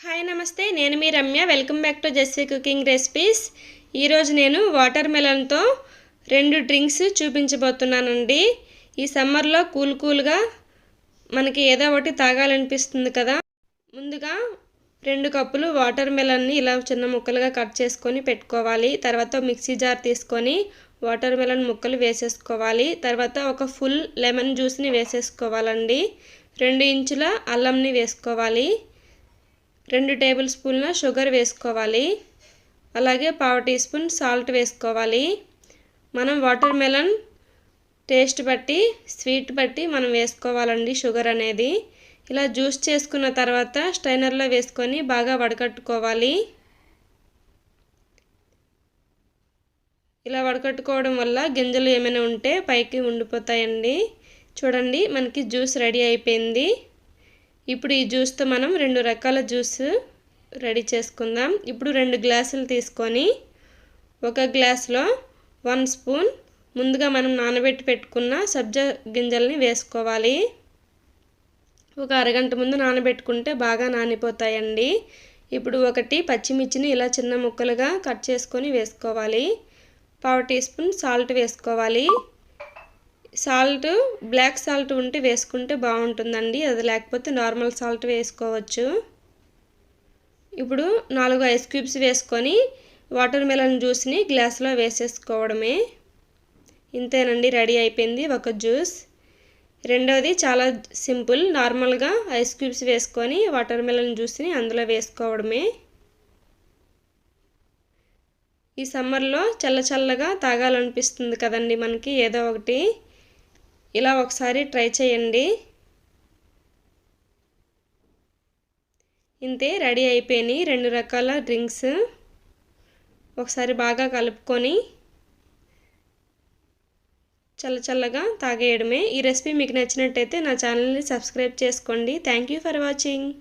Hi నమస్తే, నేను మీ Ramya. Welcome back to Jessie cooking recipes. ఈరోజు నేను వాటర్ మెలన్తో 2 డ్రింక్స్ చూపించబోతున్నానండి. ఈ సమ్మర్లో కూల్గా మనకి ఏదో ఒకటి తాగాలనిపిస్తుంది కదా. ముందుగా 2 కప్పులు వాటర్ మెలన్ని ఇలా చిన్న ముక్కలుగా కట్ చేసుకొని పెట్టుకోవాలి. తర్వాత మిక్సీ జార్ తీసుకొని వాటర్ మెలన్ ముక్కలు వేసేసుకోవాలి. తర్వాత ఒక ఫుల్ లెమన్ జ్యూస్ని వేసేసుకోవాలండి. 2 ఇంచుల అల్లంని వేసుకోవాలి. 2 టేబుల్ స్పూన్ల షుగర్ వేసుకోవాలి. అలాగే 1/2 టీ స్పూన్ సాల్ట్ వేసుకోవాలి. మనం వాటర్ మెలన్ టేస్ట్ బట్టి స్వీట్ బట్టి మనం వేసుకోవాలండి షుగర్ అనేది. ఇలా జ్యూస్ చేసుకున్న తర్వాత స్ట్రైనర్లో వేసుకొని బాగా వడకట్టుకోవాలి. ఇలా వడకట్టుకోవడం వల్ల గింజలు ఏమైనా ఉంటే పైకి ఉండిపోతాయండి. చూడండి, మనకి జ్యూస్ రెడీ అయిపోయింది. ఇప్పుడు ఈ జ్యూస్తో మనం 2 రకాల జ్యూస్ రెడీ చేసుకుందాం. ఇప్పుడు 2 గ్లాసులు తీసుకొని ఒక గ్లాసులో 1 స్పూన్ ముందుగా మనం నానబెట్టి పెట్టుకున్న సబ్జా గింజల్ని వేసుకోవాలి. ఒక అరగంట ముందు నానబెట్టుకుంటే బాగా నానిపోతాయండి. ఇప్పుడు 1 పచ్చిమిర్చిని ఇలా చిన్న ముక్కలుగా కట్ చేసుకొని వేసుకోవాలి. 1/2 టీ స్పూన్ సాల్ట్ వేసుకోవాలి. సాల్ట్ బ్లాక్ సాల్ట్ ఉంటే వేసుకుంటే బాగుంటుందండి, అది లేకపోతే నార్మల్ సాల్ట్ వేసుకోవచ్చు. ఇప్పుడు 4 ఐస్ క్యూబ్స్ వేసుకొని వాటర్ మెలన్ జ్యూస్ని గ్లాస్లో వేసేసుకోవడమే. ఇంతేనండి, రెడీ అయిపోయింది ఒక జ్యూస్. రెండవది చాలా సింపుల్, నార్మల్గా ఐస్ క్యూబ్స్ వేసుకొని వాటర్ మెలన్ జ్యూస్ని అందులో వేసుకోవడమే. ఈ సమ్మర్లో చల్లగా తాగాలనిపిస్తుంది కదండి మనకి ఏదో ఒకటి. ఇలా ఒకసారి ట్రై చేయండి. ఇంతే, రెడీ అయిపోయినాయి 2 రకాల డ్రింక్స్. ఒకసారి బాగా కలుపుకొని చల్లగా తాగేయడమే. ఈ రెసిపీ మీకు నచ్చినట్టయితే నా ఛానల్ని సబ్స్క్రైబ్ చేసుకోండి. Thank you for watching.